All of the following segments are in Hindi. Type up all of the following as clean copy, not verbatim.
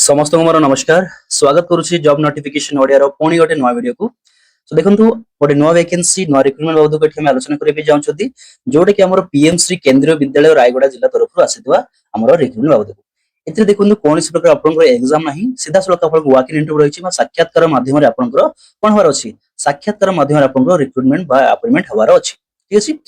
समस्त को मोर नमस्कार स्वागत करुछि जॉब नोटिफिकेशन ओडिया रो पुणी गोटे नवा वीडियो को। तो देखंतु गोटे नवा वैकेंसी नवा रिक्रूटमेंट बाबत को हम आलोचना करबे जाउछथि जोडे कि हमर पीएम श्री केंद्रीय विद्यालय रायगड़ा जिला तरफ आसीतबा हमर रिक्रूटमेंट बाबत को। एते देखंतु कोनसी प्रकार आपनकर एग्जाम नाही सीधा सलक आपन वॉक इन इंटरव्यू रहिछि साक्षात्कार माध्यम रे आपनकर कोन होबार अछि साक्षात्कार माध्यम रे आपनकर रिक्रूटमेंट बा अपॉइंटमेंट होबार अछि। ठीक अछि।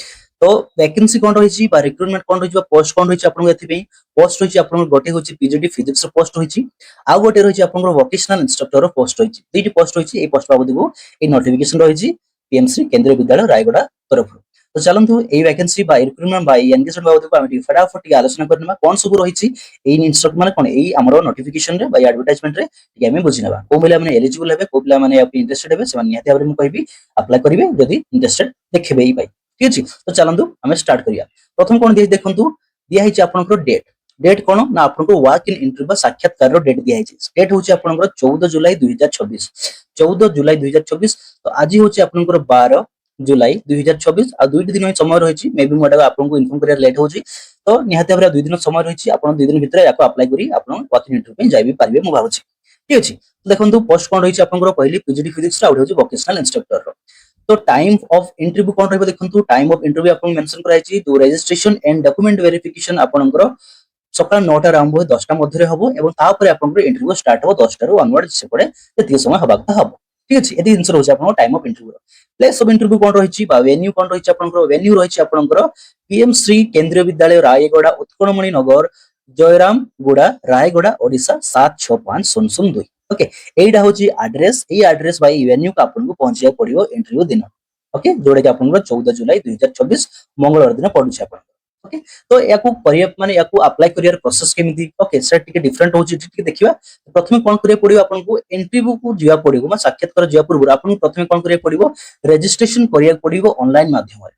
तो वैकेंसी कोन रहिछि बा रिक्रूटमेंट कोन रहिछि बा पोस्ट कोन रहिछि आपन एथि पे पोस्ट रहिछि आपन गोटे होछि पीजीडी फिजिक्स रो पोस्ट रहिछि आ गोटे रहिछि आपन वोकेशनल इंस्ट्रक्टर रो पोस्ट रहिछि दुईटी पोस्ट रहिछि ए पोस्ट बाबत को ए नोटिफिकेशन रहिछि पीएमसी केंद्रीय विद्यालय रायगड़ा तरफ। तो चलंतु ए वैकेंसी बा रिक्रूटमेंट बा एंगेजमेंट बाबत को हम फटाफट आलोचना करनमा कोन सब रहिछि ए इंस्ट्रक्ट माने कोन ए हमरो नोटिफिकेशन रे बा एडवर्टाइजमेंट रे हमें बुझिनबा को मिला माने एलिजिबल हेबे को मिला माने आपि इंटरेस्टेड हेबे से निहाती भाबरे म कहबी अप्लाई करिवे यदि इंटरेस्टेड देखबे ही भाई। ठीक अछि। तो चलंतु हमें स्टार्ट करिया। प्रथम कोन देखंतु दिया हिछि आपनकर डेट कोन ना आपनको वॉक इन इंटरव्यू साक्षात्कार रो डेट दिया हिछि। डेट होछि आपनकर 14 जुलाई 2024 14 जुलाई 2024। तो आज होछि आपनकर 12 जुलाई 2024 आ दुईटी दिन समय रहिछि मे बी मोटा आपनको इन्फॉर्म करिया लेट होछि। तो निहाती भाबरे दुई दिन समय रहिछि आपन दुई दिन भितर याको अप्लाई करी आपन वॉक इन इंटरव्यू पे जाय भी पारिबे म भाबुछि। ठीक अछि। तो देखंतु पोस्ट कोन रहिछि आपनकर पहिली पीजीडी फिजिक्स रा होछि वोकेशनल इंस्ट्रक्टर रो। तो टाइम ऑफ इंटरव्यू कोन रहबो देखंतु टाइम ऑफ इंटरव्यू आपन मेंशन कराइछि दो रजिस्ट्रेशन एंड डॉक्यूमेंट वेरिफिकेशन आपनकर सकाळ 9 टा आरंभ 10 टा मध्ये हबो एवं ता परे आपनकर इंटरव्यू स्टार्ट हो 10 टा रु ऑनवर्ड से पड़े एति समय हबाक हबो। ठीक अछि। एति आंसर होछि आपन time of interview. Place of interview कोन रहिछि बा वेन्यू कोन रहिछि आपनकर वेन्यू रहिछि आपनकर पीएम श्री केंद्रीय विद्यालय रायगड़ा उत्कलमणि नगर जयराम गुड़ा रायगड़ा ओडिशा 765002। ओके एइडा होछि एड्रेस ए एड्रेस बाय वेन्यू का आपन को पहुंचिया पड़ियो इंटरव्यू दिन। ओके जोडे कि आपन 14 जुलाई 2024 मंगलवार दिन पडुछि आपन। ओके तो याकू करिया माने याकू अप्लाई करियर प्रोसेस केमिति ओके सेट टिके डिफरेंट होछि टिके देखिबा। प्रथमे कोन करिया पड़ियो आपन को इंटरव्यू को जिया पड़ियो मा साक्षात्कार जिया पूर्व आपन प्रथमे कोन करिया पड़ियो रजिस्ट्रेशन करिया पड़ियो ऑनलाइन माध्यम रे।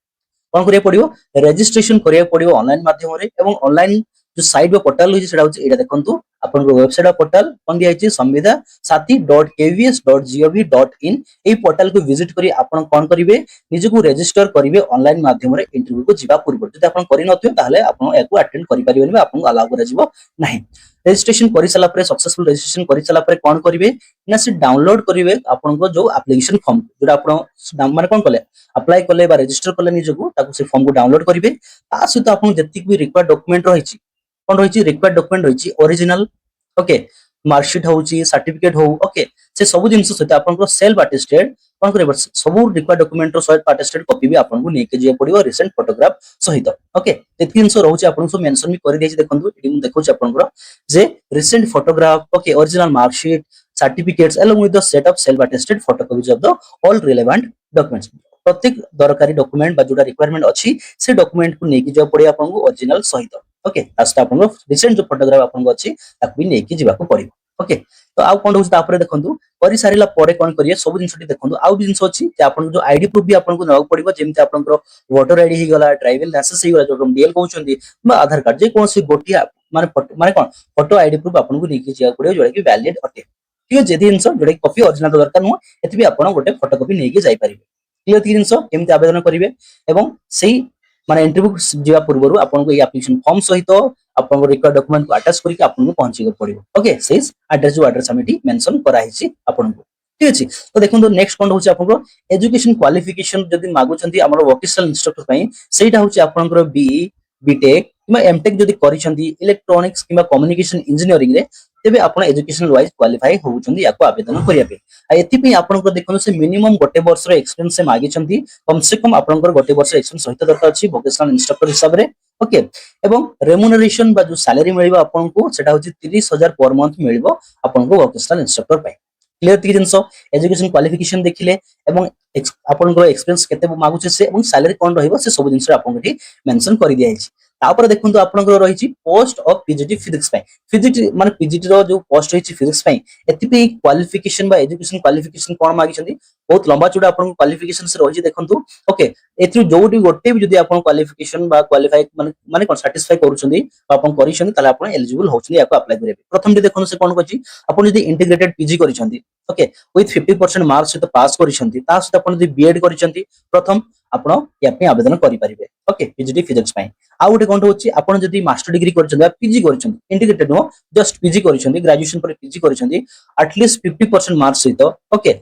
कोन करिया पड़ियो रजिस्ट्रेशन करिया पड़ियो ऑनलाइन माध्यम रे एवं ऑनलाइन जो साइट बा पोर्टल होछि सेडा होछि एडा देखंतु आपन को वेबसाइट पोर्टल कोन दिया छि संविदा साथी.kvs.gov.in ए पोर्टल को विजिट करी आपन कोन करिवे निजे को रजिस्टर करिवे ऑनलाइन माध्यम रे इंटरव्यू को जिबा पूर्व जदि आपन करि नथियो ताहले आपन याकू अटेंड करि परिबेनि आपन अलाउ करा जिवो नाही। रजिस्ट्रेशन करि सला परे सक्सेसफुल रजिस्ट्रेशन करि सला परे कोन करिवे ना से डाउनलोड करिवे आपन को जो एप्लीकेशन फॉर्म जोडा आपन माने कोन कले अप्लाई कले बा रजिस्टर कले निजे को ताकू से फॉर्म को डाउनलोड करिवे ता सहित आपन जति भी रिक्वायर्ड डॉक्यूमेंट रहिछि कोन रहिछि रिक्वायर्ड डॉक्यूमेंट रहिछि ओरिजिनल ओके मार्कशीट होउछि सर्टिफिकेट हो ओके से सब जिंस सहित आपन को सेल्फ अटेस्टेड कोन करबो सब रिक्वायर्ड डॉक्यूमेंट रो सहित अटेस्टेड कॉपी भी आपन को नेके जे पड़ियो रिसेंट फोटोग्राफ सहित। ओके एति जिंस रहउछि आपन को मेंशन भी करि देछि देखंतु एटी मु देखउछि आपन को जे recent photograph okay original marksheet certificates along with the set of self attested photocopies of the all relevant documents प्रत्येक दरकारी डॉक्यूमेंट बा जोडा रिक्वायरमेंट अछि से डॉक्यूमेंट को नेकी जे पड़ियो आपन को ओरिजिनल सहित। ओके आस्ता आपन को रिसेंट जो फोटोग्राफ आपन को अछि ताकू भी नेकी जिबा को पड़ियो। ओके तो आउ कोन होछि तापरे देखंतु करि सारिला परे कोन करिए सब जिंसटी देखंतु आउ जिंस अछि जे आपन जो आईडी प्रूफ भी आपन को नवा पड़ियो जेमति आपन को वोटर आईडी हि गला ट्राइबल लाइसेंस हि गला जो डीएल कहउछंती बा आधार कार्ड जे कोनसी गोटिया माने कोन फोटो आईडी प्रूफ आपन को नेकी जिया पड़ियो जोडा कि वैलिड अटे। ठीक है जेदी जिंस जोडा कॉपी ओरिजिनल दरकार नु एति भी आपन गोटे फोटोकॉपी नेकी जाई परिबे। क्लियर थी जिंस केमति आवेदन करिवे एवं सेही माने इंटरव्यू जिया पूर्वरु आपन को ए एप्लीकेशन फॉर्म सहित आपन को रिक्वायर्ड डॉक्यूमेंट को अटैच करिके आपन को पहुंची के पड़ियो। ओके सेस एड्रेस जो एड्रेस हमेटी मेंशन करा हिची आपन को। ठीक अछि। तो देखंतु नेक्स्ट कोन होछि आपन को एजुकेशन क्वालिफिकेशन जदी मागुचंती हमर वोकेशनल इंस्ट्रक्टर पई सेटा होछि आपन को बीई बीटेक किबा एमटेक जदी करिसंती इलेक्ट्रॉनिक्स किबा कम्युनिकेशन इंजीनियरिंग रे तेबे आपण एजुकेशनल वाइज क्वालिफाई होउचंदी याको आवेदन करिया पे आ एति पे आपण को देखनु से मिनिमम गोटे वर्ष रो एक्सपीरियंस से मागिचंती कम से कम आपण को गोटे वर्ष एक्सपीरियंस सहित दरकार अछि वोकेशनल इंस्ट्रक्टर हिसाब रे। ओके एवं रेम्युनरेशन बा जो सैलरी मिलिबो आपण को सेटा होछि 30000 पर मंथ मिलिबो आपण को वोकेशनल इंस्ट्रक्टर पे। क्लियर थी जिंस एजुकेशन क्वालिफिकेशन देखिले एवं आपण को एक्सपीरियंस केते मागुचे से एवं सैलरी कोन रहइबो से सब जिंस आपण को मेंशन करि दिया हिची। तापर देखंतु आपनकर रहिछि पोस्ट ऑफ पीजीटी फिजिक्स पय फिजिक्स माने पीजीटी रो जो पोस्ट रहिछि फिजिक्स पय एति पे क्वालिफिकेशन बा एजुकेशन क्वालिफिकेशन कोन मागिछंती बहुत लंबा चौड़ा आपन क्वालिफिकेशन से रहिछि देखंतु। ओके एथि जोडी गोटे भी जदी आपन क्वालिफिकेशन बा क्वालिफाई माने कोन सैटिस्फाई करूछंती आपन करिछंती ताले आपन एलिजिबल होछंती याको अप्लाई करेबे। प्रथम जे देखनु से कोन कछि आपन जदी इंटीग्रेटेड पीजी करिछंती ओके विथ 50% मार्क्स से पास करिछंती ता से आपन जदी बीएड करिछंती प्रथम ଆପଣ या ପାଇଁ ଆବେଦନ କରିପାରିବେ ଓକେ ପିଜିଟି ଫିଜିକ୍ସ ପାଇଁ ଆଉ ଗୋଟେ କଣ ହଉଛି ଆପଣ ଯଦି ମାଷ୍ଟର ଡିଗ୍ରୀ କରିଛନ୍ତି ବା ପିଜି କରିଛନ୍ତି ଇଣ୍ଟିଗ୍ରେଟେଡ ନୁହଁ ଜଷ୍ଟ ପିଜି କରିଛନ୍ତି ଗ୍ରାଜୁଏସନ ପରେ ପିଜି କରିଛନ୍ତି ଆଟଲିଷ୍ଟ 50% ମାର୍କ ସହିତ ଓକେ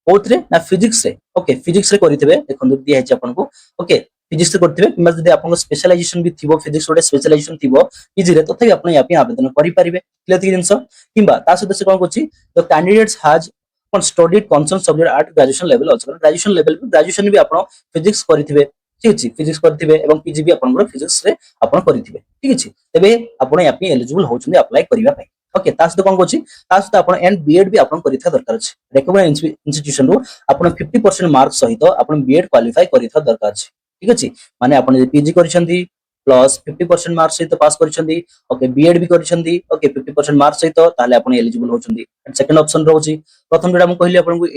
କୋଉଥିରେ ନା ଫିଜିକ୍ସ ରେ ଓକେ ଫିଜିକ୍ସ ରେ କରିଥିବେ ଦେଖନ୍ତୁ ଦିଆ ହେଇଛି ଆପଣଙ୍କୁ ଓକେ फिजिक्स करथिबे किबा जदि आपन स्पेशलाइजेशन भी थिबो फिजिक्स रोटे स्पेशलाइजेशन थिबो पीजी रे तथापि आपन या पे आवेदन करि परिबे क्लियर थी जिंस किबा ता सहित से कोन कोछि the candidates has on studied concern subject at graduation level also graduation भी आपन फिजिक्स करथिबे ठीक अछि फिजिक्स करथिबे एवं पीजी भी आपन फिजिक्स रे आपन करथिबे ठीक अछि तबे आपन या पे एलिजिबल होउछन अप्लाई करिबा पय ओके ता सहित कोन कोछि ता सहित आपन एंड बीएड भी आपन करिथा दरकार अछि रेकमेंड इंस्टीट्यूशन रो आपन 50% मार्क सहित आपन बीएड क्वालिफाई करिथा दरकार अछि ठीक अछि माने आपन जे पीजी करिसंती प्लस 50% मार्क सहित पास करिसंती ओके बीएड भी करिसंती ओके 50% मार्क सहित ताले आपन एलिजिबल होचंती सेकंड ऑप्शन रहउची प्रथम जोडा हम कहली आपन को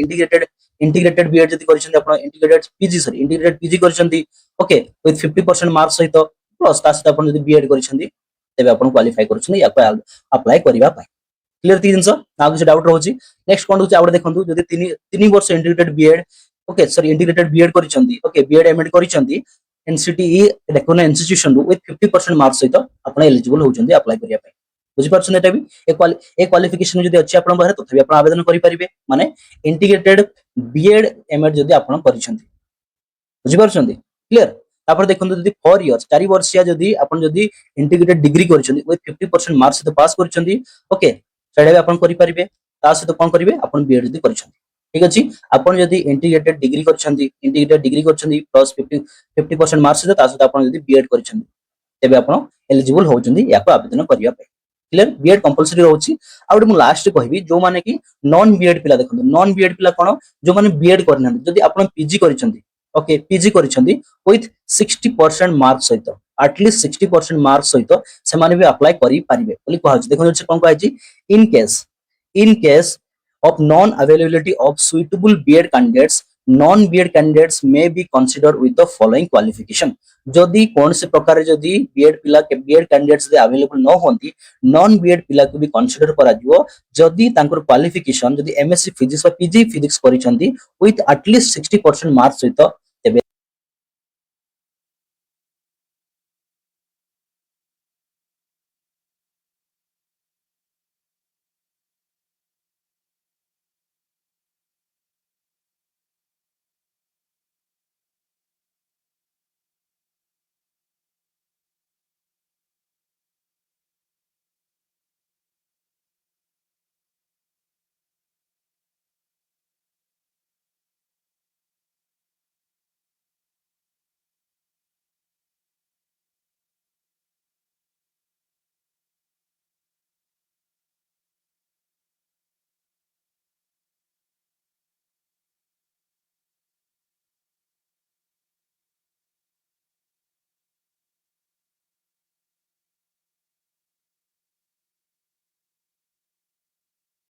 इंटीग्रेटेड बीएड जति करिसंती आपन इंटीग्रेटेड पीजी करिसंती ओके विथ 50% मार्क सहित प्लस ता सहित आपन जति बीएड करिसंती तबे आपन क्वालिफाई करिसंती या अप्लाई करिबा पय क्लियर थी जिंस ना कुछ डाउट रहउची नेक्स्ट कोन होची आउट देखंतु जति 3 वर्ष integrated BEd okay sorry integrated BEd करिसंती ओके बीएड एमएड करिसंती एनसीटीई रेकग्नाइज्ड इंस्टीट्यूशन रो विथ 50% मार्क सहित आपण एलिजिबल होउचंदी अप्लाई करिया पय बुझि परछन एटा भी ए क्वालिफिकेशन जदि अछि आपण बारे तथबी आपण आवेदन करि परिबे माने इंटीग्रेटेड बीएड एमएड जदि आपण करिसंती बुझि परछंती क्लियर तापर देखंतु जदि 4 इयर्स 4 वर्षिया जदि आपण जदि इंटीग्रेटेड डिग्री करिसंती विथ 50% मार्क सहित पास करिसंती ओके सेडा भी आपण करि परिबे ता सहित कोन करिवे आपण बीएड जदि करिसंती ठीक अछि आपण जदि इंटीग्रेटेड डिग्री करछंती प्लस 50% मार्क्स से तासत आपण जदि बीएड करछंती तबे आपण एलिजिबल होउचंदी याको आवेदन करिया पे क्लियर बीएड कंपलसरी रहउची आ मु लास्ट कहबी जो माने कि नॉन बीएड पिला देखंतु नॉन बीएड पिला कोन जो माने बीएड करना जदि आपण पीजी करछंती ओके पीजी करछंती विथ 60% मार्क सहित एटलीस्ट 60% मार्क सहित से माने भी अप्लाई करि परिबे बोली कहै देखंतु कोन कहै in case of non-availability of suitable BEd candidates, non-BEd candidates may be considered with the following qualification. जदि कौन से प्रकार जदि BEd पिला के BEd candidates दे available न होंती non BEd पिला को भी consider करा जिवो जदि तांकर क्वालिफिकेशन जदि MSc फिजिक्स और PG फिजिक्स करिसंती with at least 60% मार्क्स सहित